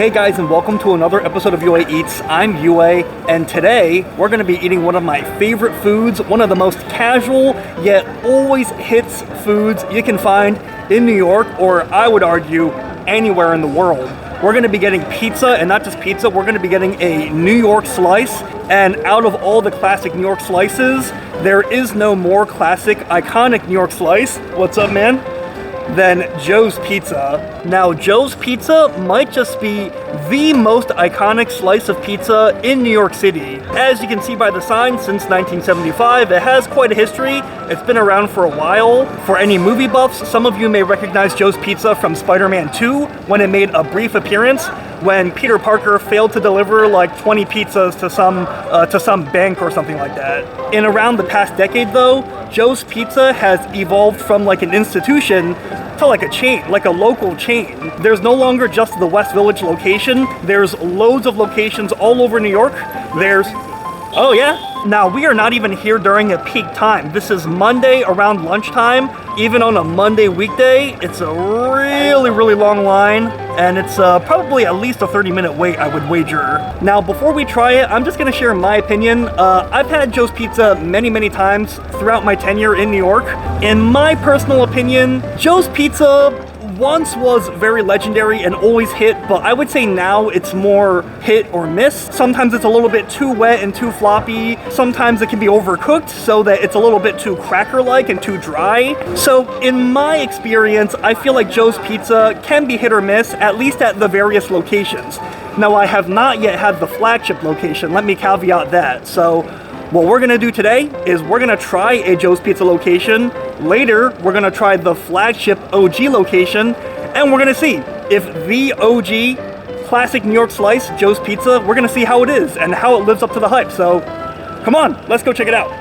Hey guys, and welcome to another episode of UA Eats. I'm UA, and today we're going to be eating one of my favorite foods, one of the most casual yet always hits foods you can find in New York, or I would argue anywhere in the world. We're going to be getting pizza, and not just pizza, we're going to be getting a New York slice. And out of all the classic New York slices, there is no more classic, iconic New York slice. What's up, man? Than Joe's Pizza. Now, Joe's Pizza might just be the most iconic slice of pizza in New York City. As you can see by the sign, since 1975, it has quite a history. It's been around for a while. For any movie buffs, some of you may recognize Joe's Pizza from Spiderman 2, when it made a brief appearance, when Peter Parker failed to deliver like 20 pizzas to some bank or something like that. In around the past decade though, Joe's Pizza has evolved from like an institution to like a chain, like a local chain. There's no longer just the West Village location. There's loads of locations all over New York. Oh yeah? Now, we are not even here during a peak time. This is Monday around lunchtime. Even on a Monday weekday, it's a really long line, and it's probably at least a 30-minute wait, I would wager. Now, before we try it, I'm just gonna share my opinion. I've had Joe's Pizza many times throughout my tenure in New York. In my personal opinion, Joe's Pizza once was very legendary and always hit, but I would say now it's more hit or miss. Sometimes it's a little bit too wet and too floppy. Sometimes it can be overcooked so that it's a little bit too cracker-like and too dry. So in my experience, I feel like Joe's Pizza can be hit or miss, at least at the various locations. Now, I have not yet had the flagship location, let me caveat that. So what we're gonna do today is we're gonna try a Joe's Pizza location. Later, we're gonna try the flagship OG location, and we're gonna see if the OG classic New York slice, Joe's Pizza, we're gonna see how it is and how it lives up to the hype. So come on, let's go check it out.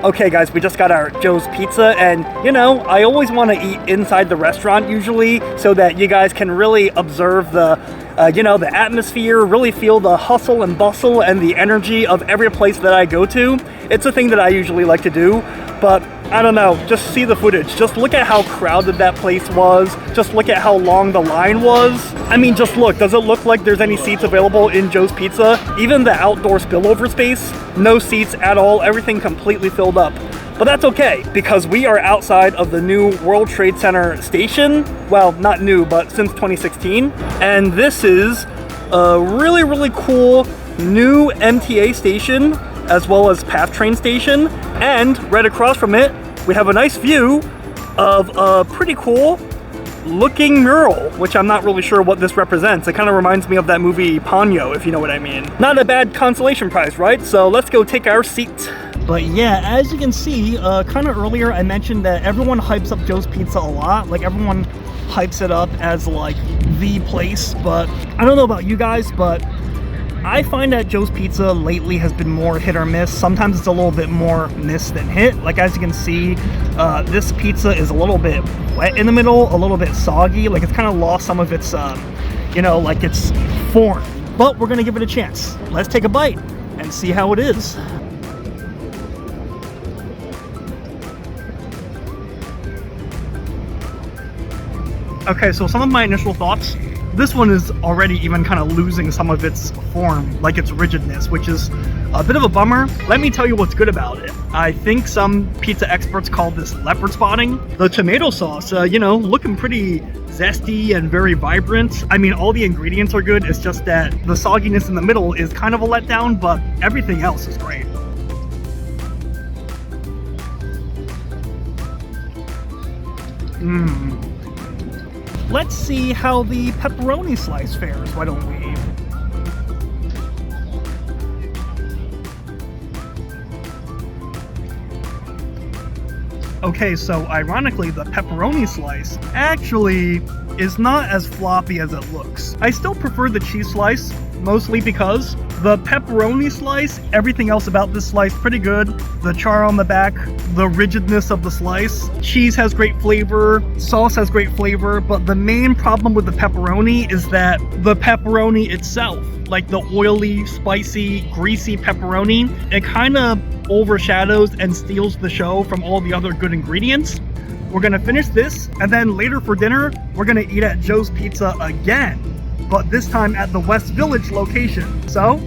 Okay guys, we just got our Joe's Pizza, and you know, I always want to eat inside the restaurant usually so that you guys can really observe the the atmosphere, really feel the hustle and bustle and the energy of every place that I go to. It's a thing that I usually like to do, but I don't know, just see the footage. Just look at how crowded that place was. Just look at how long the line was. I mean, just look. Does it look like there's any seats available in Joe's Pizza? Even the outdoor spillover space, no seats at all. Everything completely filled up. But that's okay, because we are outside of the new World Trade Center station. Well, not new, but since 2016. And this is a really cool new MTA station, as well as PATH train station. And right across from it, we have a nice view of a pretty cool looking mural, which I'm not really sure what this represents. It kind of reminds me of that movie Ponyo, if you know what I mean. Not a bad consolation prize, right? So let's go take our seat. But yeah, as you can see, kind of earlier I mentioned that everyone hypes up Joe's Pizza a lot. Like, everyone hypes it up as like the place, but I don't know about you guys, but I find that Joe's Pizza lately has been more hit or miss. Sometimes it's a little bit more miss than hit. Like, as you can see, this pizza is a little bit wet in the middle, a little bit soggy. Like, it's kind of lost some of its, like its form. But we're gonna give it a chance. Let's take a bite and see how it is. Okay, so some of my initial thoughts. This one is already even kind of losing some of its form, like its rigidness, which is a bit of a bummer. Let me tell you what's good about it. I think some pizza experts call this leopard spotting. The tomato sauce, looking pretty zesty and very vibrant. I mean, all the ingredients are good. It's just that the sogginess in the middle is kind of a letdown, but everything else is great. Let's see how the pepperoni slice fares, why don't we? Okay, so ironically, the pepperoni slice actually is not as floppy as it looks. I still prefer the cheese slice, mostly because the pepperoni slice, everything else about this slice pretty good. The char on the back, the rigidness of the slice. Cheese has great flavor, sauce has great flavor, but the main problem with the pepperoni is that the pepperoni itself, like the oily, spicy, greasy pepperoni, it kind of overshadows and steals the show from all the other good ingredients. We're gonna finish this, and then later for dinner, we're gonna eat at Joe's Pizza again, but this time at the West Village location. So,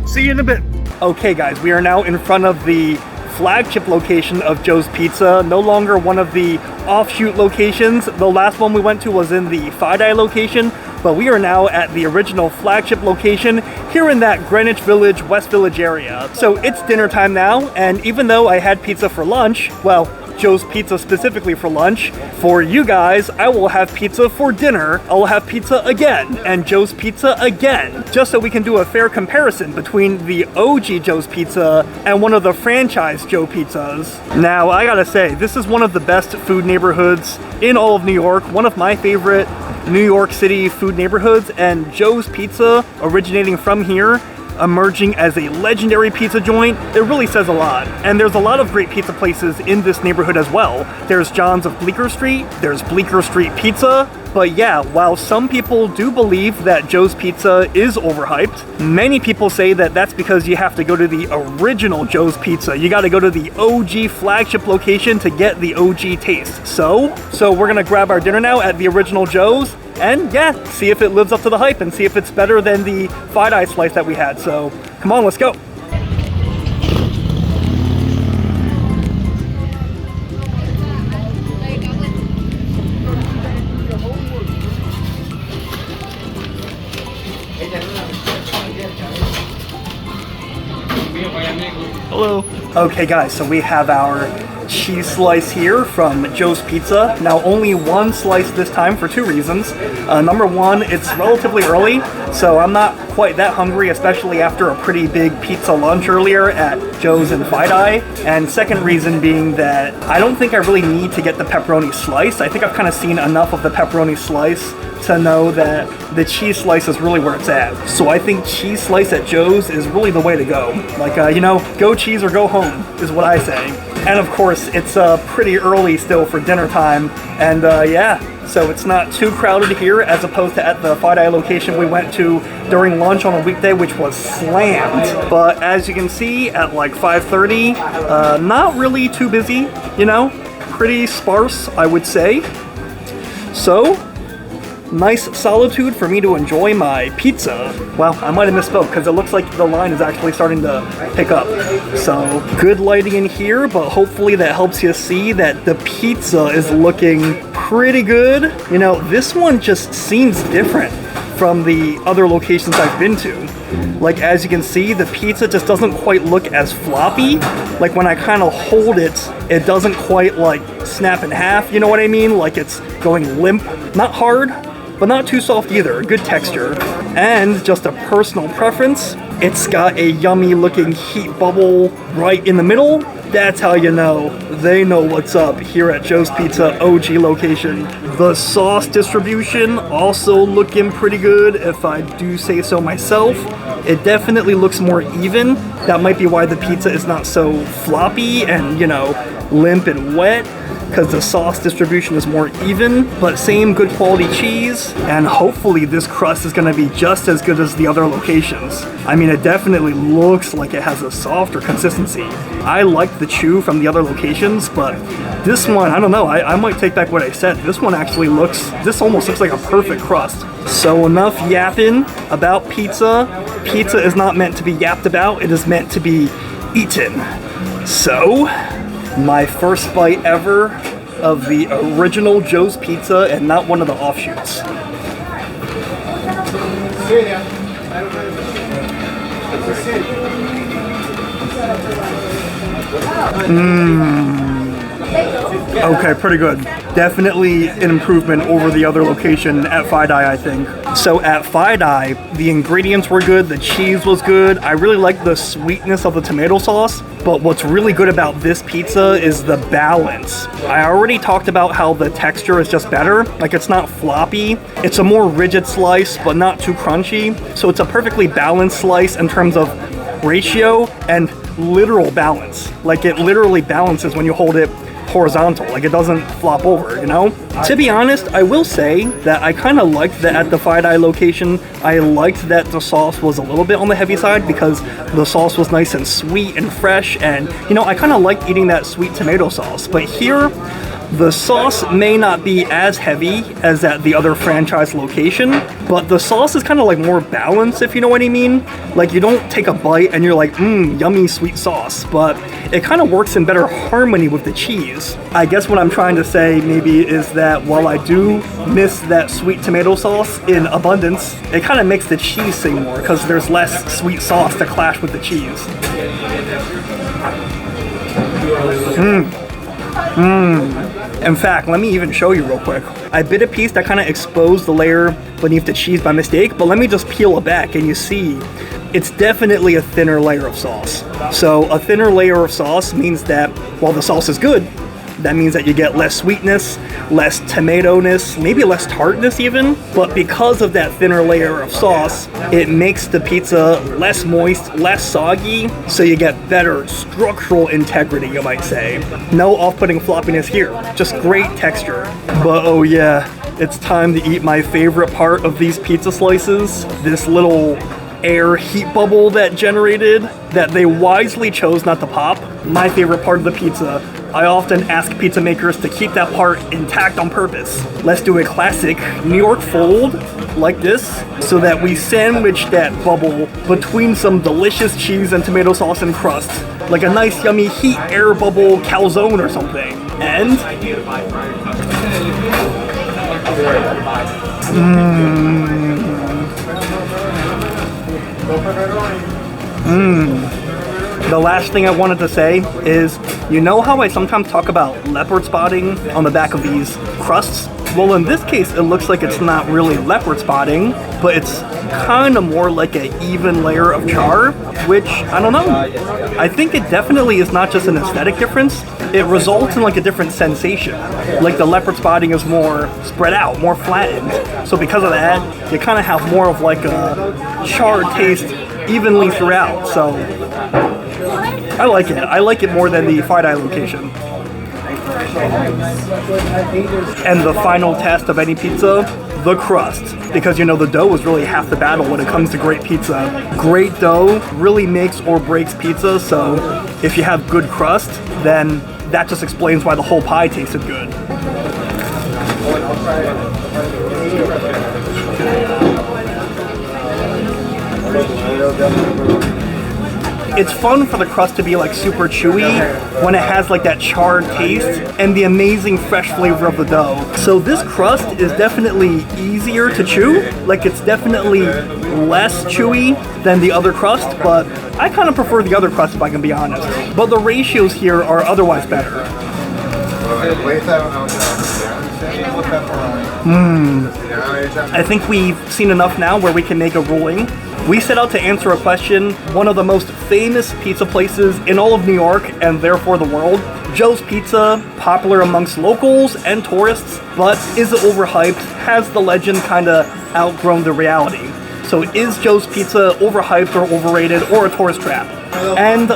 see you in a bit. Okay guys, we are now in front of the flagship location of Joe's Pizza, no longer one of the offshoot locations. The last one we went to was in the Fidei location, but we are now at the original flagship location here in that Greenwich Village, West Village area. So it's dinner time now, and even though I had pizza for lunch, well, Joe's Pizza specifically for lunch, for you guys, I will have pizza for dinner. I will have pizza again, and Joe's Pizza again, just so we can do a fair comparison between the OG Joe's Pizza and one of the franchise Joe Pizzas. Now, I gotta say, this is one of the best food neighborhoods in all of New York, one of my favorite New York City food neighborhoods, and Joe's Pizza, originating from here, emerging as a legendary pizza joint, it really says a lot. And there's a lot of great pizza places in this neighborhood as well. There's John's of Bleecker Street, there's Bleecker Street Pizza, but yeah, while some people do believe that Joe's Pizza is overhyped, many people say that that's because you have to go to the original Joe's Pizza. You gotta go to the OG flagship location to get the OG taste. So we're gonna grab our dinner now at the original Joe's, and yeah, see if it lives up to the hype and see if it's better than the Fidei slice that we had. So come on, let's go. Hello. Okay guys, so we have our cheese slice here from Joe's Pizza. Now only one slice this time for two reasons. Number one, it's relatively early, so I'm not quite that hungry, especially after a pretty big pizza lunch earlier at Joe's and Fidei. And second reason being that I don't think I really need to get the pepperoni slice. I think I've kind of seen enough of the pepperoni slice to know that the cheese slice is really where it's at. So I think cheese slice at Joe's is really the way to go. Like, you know, go cheese or go home is what I say. And of course, it's pretty early still for dinner time. And yeah, so it's not too crowded here as opposed to at the Fidei location we went to during lunch on a weekday, which was slammed. But as you can see, at like 5:30, not really too busy, you know, pretty sparse, I would say. So, nice solitude for me to enjoy my pizza. Well, I might have misspoke because it looks like the line is actually starting to pick up. So good lighting in here, but hopefully that helps you see that the pizza is looking pretty good. You know, this one just seems different from the other locations I've been to. Like, as you can see, the pizza just doesn't quite look as floppy. Like when I kind of hold it, it doesn't quite like snap in half, you know what I mean? Like it's going limp, not hard, but not too soft either, good texture. And just a personal preference, it's got a yummy looking heat bubble right in the middle. That's how you know they know what's up here at Joe's Pizza OG location. The sauce distribution also looking pretty good, if I do say so myself. It definitely looks more even. That might be why the pizza is not so floppy and, you know, limp and wet, because the sauce distribution is more even, but same good quality cheese, and hopefully this crust is gonna be just as good as the other locations. I mean, it definitely looks like it has a softer consistency. I liked the chew from the other locations, but this one, I don't know, I might take back what I said. This one actually this almost looks like a perfect crust. So enough yapping about pizza. Pizza is not meant to be yapped about, it is meant to be eaten. So, my first bite ever of the original Joe's Pizza and not one of the offshoots. Okay, pretty good. Definitely an improvement over the other location at Fide I think. So at Fide the ingredients were good, the cheese was good. I really like the sweetness of the tomato sauce, but what's really good about this pizza is the balance. I already talked about how the texture is just better. Like, it's not floppy. It's a more rigid slice, but not too crunchy. So it's a perfectly balanced slice in terms of ratio and literal balance. Like, it literally balances when you hold it horizontal, like it doesn't flop over, you know? To be honest, I will say that I kind of liked that at the Fide location, I liked that the sauce was a little bit on the heavy side because the sauce was nice and sweet and fresh, and you know, I kind of liked eating that sweet tomato sauce. But here, the sauce may not be as heavy as at the other franchise location, but the sauce is kind of like more balanced, if you know what I mean. Like, you don't take a bite and you're like, yummy sweet sauce, but it kind of works in better harmony with the cheese. I guess what I'm trying to say maybe is that while I do miss that sweet tomato sauce in abundance, it kind of makes the cheese sing more because there's less sweet sauce to clash with the cheese. In fact, let me even show you real quick. I bit a piece that kind of exposed the layer beneath the cheese by mistake, but let me just peel it back and you see it's definitely a thinner layer of sauce. So a thinner layer of sauce means that while the sauce is good, that means that you get less sweetness, less tomato-ness, maybe less tartness even, but because of that thinner layer of sauce, it makes the pizza less moist, less soggy, so you get better structural integrity, you might say. No off-putting floppiness here, just great texture. But oh yeah, it's time to eat my favorite part of these pizza slices, this little air heat bubble that generated that they wisely chose not to pop. My favorite part of the pizza. I often ask pizza makers to keep that part intact on purpose. Let's do a classic New York fold like this so that we sandwich that bubble between some delicious cheese and tomato sauce and crust, like a nice yummy heat air bubble calzone or something. And the last thing I wanted to say is, you know how I sometimes talk about leopard spotting on the back of these crusts? Well, in this case, it looks like it's not really leopard spotting, but it's kind of more like an even layer of char, which, I don't know. I think it definitely is not just an aesthetic difference, it results in like a different sensation. Like the leopard spotting is more spread out, more flattened. So because of that, you kind of have more of like a char taste evenly throughout. So I like it. I like it more than the Fide location. And the final test of any pizza, the crust. Because you know, the dough is really half the battle when it comes to great pizza. Great dough really makes or breaks pizza, so if you have good crust, then that just explains why the whole pie tasted good. It's fun for the crust to be like super chewy when it has like that charred taste and the amazing fresh flavor of the dough. So this crust is definitely easier to chew. Like, it's definitely less chewy than the other crust, but I kind of prefer the other crust if I can be honest. But the ratios here are otherwise better. I think we've seen enough now where we can make a ruling. We set out to answer a question, one of the most famous pizza places in all of New York and therefore the world. Joe's Pizza, popular amongst locals and tourists, but is it overhyped? Has the legend kind of outgrown the reality? So is Joe's Pizza overhyped or overrated or a tourist trap? And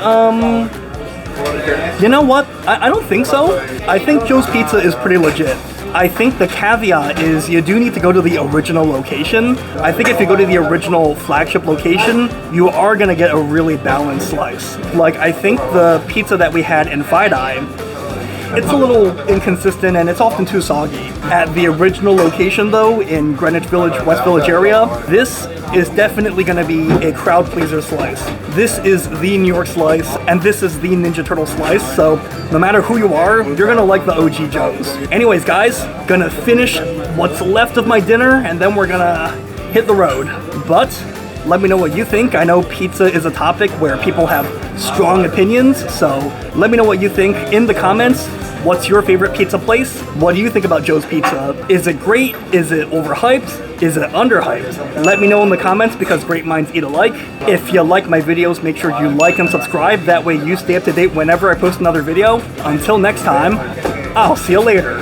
you know what? I don't think so. I think Joe's Pizza is pretty legit. I think the caveat is you do need to go to the original location. I think if you go to the original flagship location, you are gonna get a really balanced slice. Like, I think the pizza that we had in Fide, it's a little inconsistent and it's often too soggy. At the original location though, in Greenwich Village, West Village area, this is definitely gonna be a crowd pleaser slice. This is the New York slice, and this is the Ninja Turtle slice, so no matter who you are, you're gonna like the OG Joe's. Anyways guys, gonna finish what's left of my dinner, and then we're gonna hit the road. But let me know what you think. I know pizza is a topic where people have strong opinions, so let me know what you think in the comments. What's your favorite pizza place? What do you think about Joe's Pizza? Is it great? Is it overhyped? Is it underhyped? Let me know in the comments because great minds eat alike. If you like my videos, make sure you like and subscribe. That way you stay up to date whenever I post another video. Until next time, I'll see you later.